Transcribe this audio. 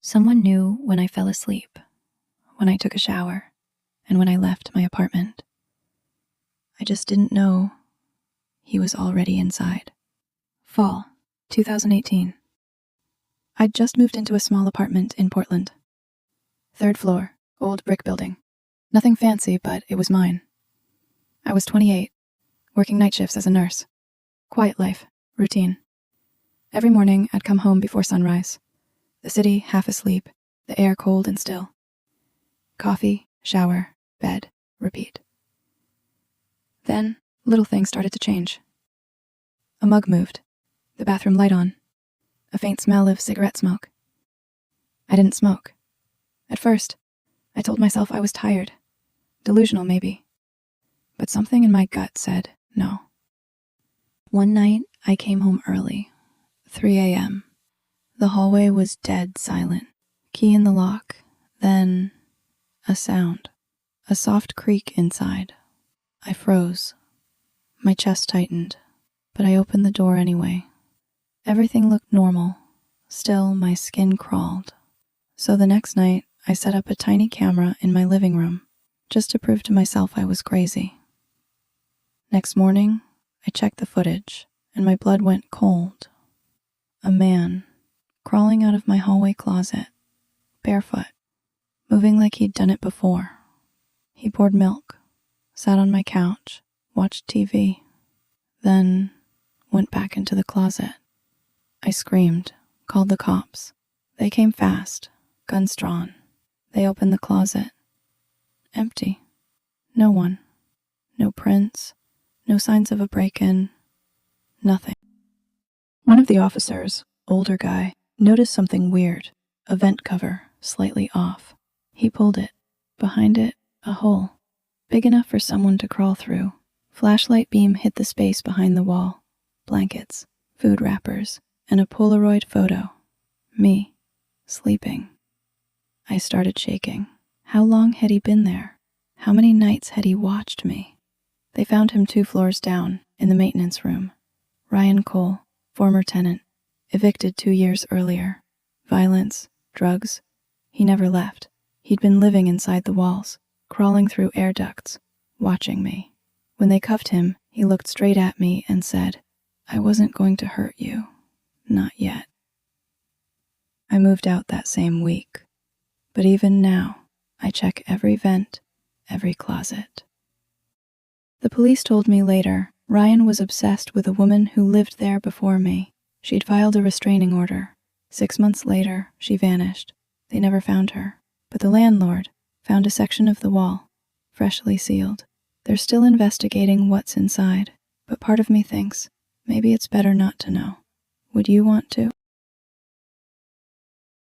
Someone knew when I fell asleep, when I took a shower, and when I left my apartment. I just didn't know he was already inside. Fall, 2018. I'd just moved into a small apartment in Portland. 3rd floor, old brick building. Nothing fancy, but it was mine. I was 28, working night shifts as a nurse. Quiet life, routine. Every morning I'd come home before sunrise. The city half asleep, the air cold and still. Coffee, shower, bed, repeat. Then, little things started to change. A mug moved, the bathroom light on, a faint smell of cigarette smoke. I didn't smoke. At first, I told myself I was tired, delusional maybe, but something in my gut said no. One night, I came home early, 3 a.m. The hallway was dead silent, key in the lock, then a sound, a soft creak inside. I froze. My chest tightened, but I opened the door anyway. Everything looked normal. Still, my skin crawled. So the next night, I set up a tiny camera in my living room, just to prove to myself I was crazy. Next morning, I checked the footage, and my blood went cold. A man, crawling out of my hallway closet, barefoot, moving like he'd done it before. He poured milk, sat on my couch, watched TV, then went back into the closet. I screamed, called the cops. They came fast, guns drawn. They opened the closet. Empty. No one. No prints, no signs of a break-in, nothing. One of the officers, older guy, noticed something weird, a vent cover slightly off. He pulled it. Behind it, a hole, big enough for someone to crawl through. Flashlight beam hit the space behind the wall. Blankets, food wrappers, and a Polaroid photo. Me, sleeping. I started shaking. How long had he been there? How many nights had he watched me? They found him 2 floors down, in the maintenance room. Ryan Cole, former tenant, evicted 2 years earlier. Violence, drugs. He never left. He'd been living inside the walls, crawling through air ducts, watching me. When they cuffed him, he looked straight at me and said, "I wasn't going to hurt you. Not yet." I moved out that same week. But even now, I check every vent, every closet. The police told me later, Ryan was obsessed with a woman who lived there before me. She'd filed a restraining order. 6 months later, she vanished. They never found her. But the landlord found a section of the wall, freshly sealed. They're still investigating what's inside, but part of me thinks maybe it's better not to know. Would you want to?